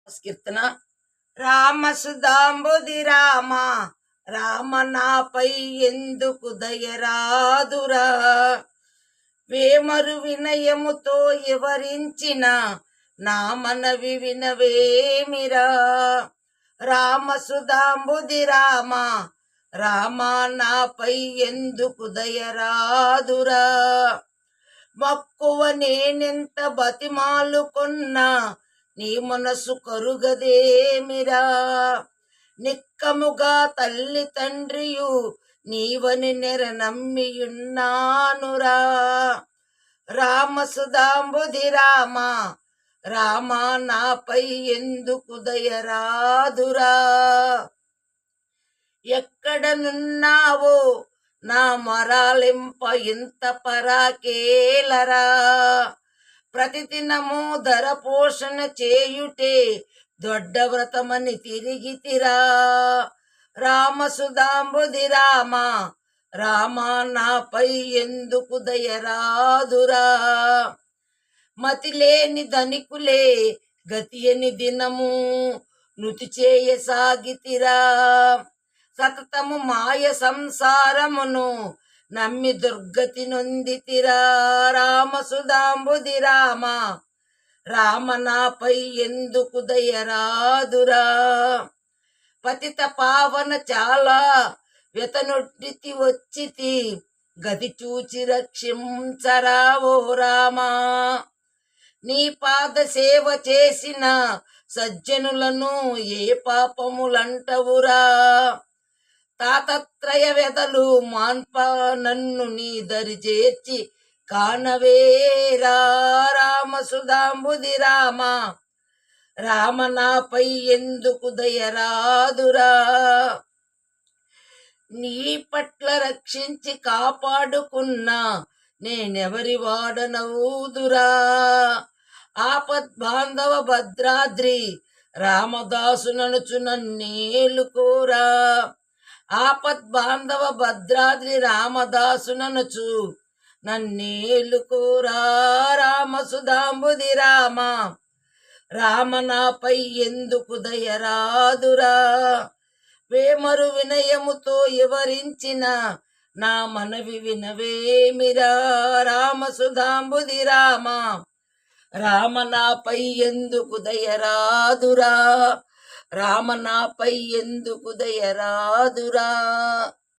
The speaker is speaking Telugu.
కీర్తన. రామ సుధాంబుది రామ, రామ నాపై ఎందుకు దయరాదురా. వేమరు వినయముతో వివరించిన నా మనవి వినవేమిరా. రామ సుధాంబుది రామ, రామ నాపై ఎందుకు దయరాదురా. మక్కువ నేనెంత బతిమాలుకొన్నా నీ మనసు కరుగదేమిరా. నిక్కముగా తల్లి తండ్రియు నీవని నెర నమ్మియున్నానురా. రామ సుధాంబుది రామ, రామ నాపై ఎందుకు దయరాదురా. ఎక్కడనున్నావో నా మరాలింప ఇంత పరాకేలరా. ప్రతిదినము ధర పోషణ చేయుటే దొడ్డ వ్రతమని తిరిగితిరా. రామ సుధాంబుది రామ, రామ నాపై ఎందుకు దయరాదురా. మతిలేని ధనికులే గతియని దినము నుతి చేయసాగితిరా. సతతము మాయ సంసారమును నమ్మి దుర్గతి నొందితిరా. రామ సుధాంబుది రామ, రామ నాపై ఎందుకు దయరాదురా. పతిత పావన చాలా వ్యతనొడ్డితి వచ్చితి, గతి చూచి రక్షించరా ఓ రామా. నీ పాద సేవ చేసిన సజ్జనులను ఏ పాపములంటవురా. తాతత్రయ వెదలు మాన్ప నన్ను నీ దరి చేర్చి కానవేరా. రామ సుధాంబుది రామ, రామ నాపై ఎందుకు దయరాదురా. నీ పట్ల రక్షించి కాపాడుకున్నా నేనెవరి వాడనవుదురా. ఆపద్బాంధవ భద్రాద్రి రామదాసుననుచు నన్నేలుకోరా. ఆపద్బాంధవ భద్రాద్రి రామదాసుననుచు నన్నేలుకోరా. రామ సుధాంబుది రామ, రామ నాపై ఎందుకు దయరాదురా. వేమరు వినయముతో వివరించిన నా మనవి వినవేమిరా. రామ సుధాంబుది రామ, రామ నాపై ఎందుకు దయరాదురా. రామ నాపై ఎందుకు దయరాదురా.